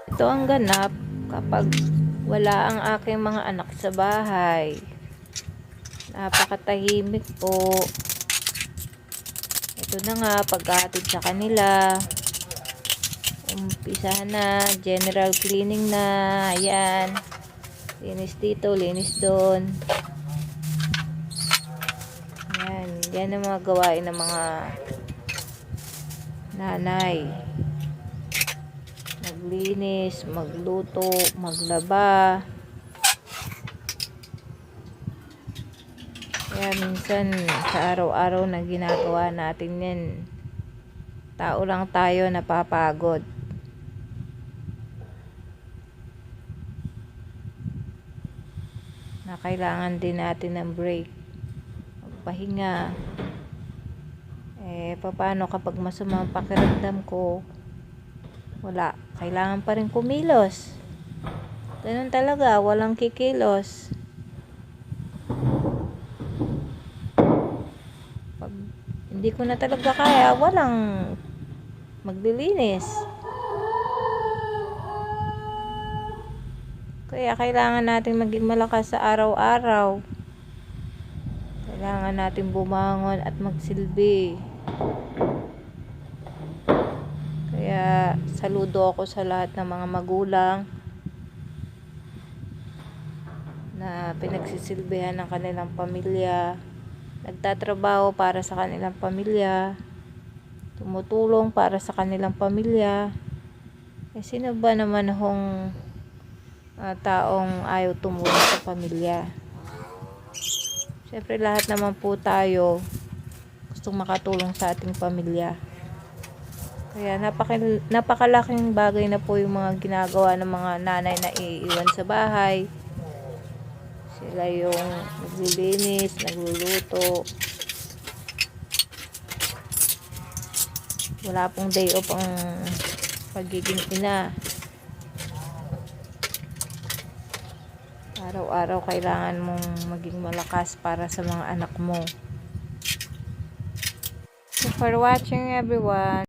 Ito ang ganap kapag wala ang aking mga anak sa bahay. Napakatahimik po. Ito na nga, pagkahatid sa kanila. Umpisa na, general cleaning na. Ayan. Linis dito, linis doon. Ayan. Yan ang mga gawain ng mga nanay. Maglinis, magluto, maglaba. Kaya minsan sa araw-araw na ginagawa natin yan, tao lang tayo napapagod. Na kailangan din natin ng break, magpahinga. Paano kapag masama ang pakiramdam ko? Wala, kailangan pa rin kumilos. Ganun talaga, walang kikilos. Pag hindi ko na talaga kaya, walang maglilinis. Kaya kailangan natin maging malakas sa araw-araw. Kailangan natin bumangon at magsilbi. Kaya saludo ako sa lahat ng mga magulang na pinagsisilbihan ng kanilang pamilya, nagtatrabaho para sa kanilang pamilya, tumutulong para sa kanilang pamilya. Sino ba naman hong taong ayaw tumulong sa pamilya? Siyempre lahat naman po tayo gustong makatulong sa ating pamilya. Kaya napakalaking bagay na po yung mga ginagawa ng mga nanay na iiwan sa bahay. Sila yung naglilinis, nagluluto. Wala pong day off ang pagiging ina. Araw-araw kailangan mong maging malakas para sa mga anak mo. So for watching everyone.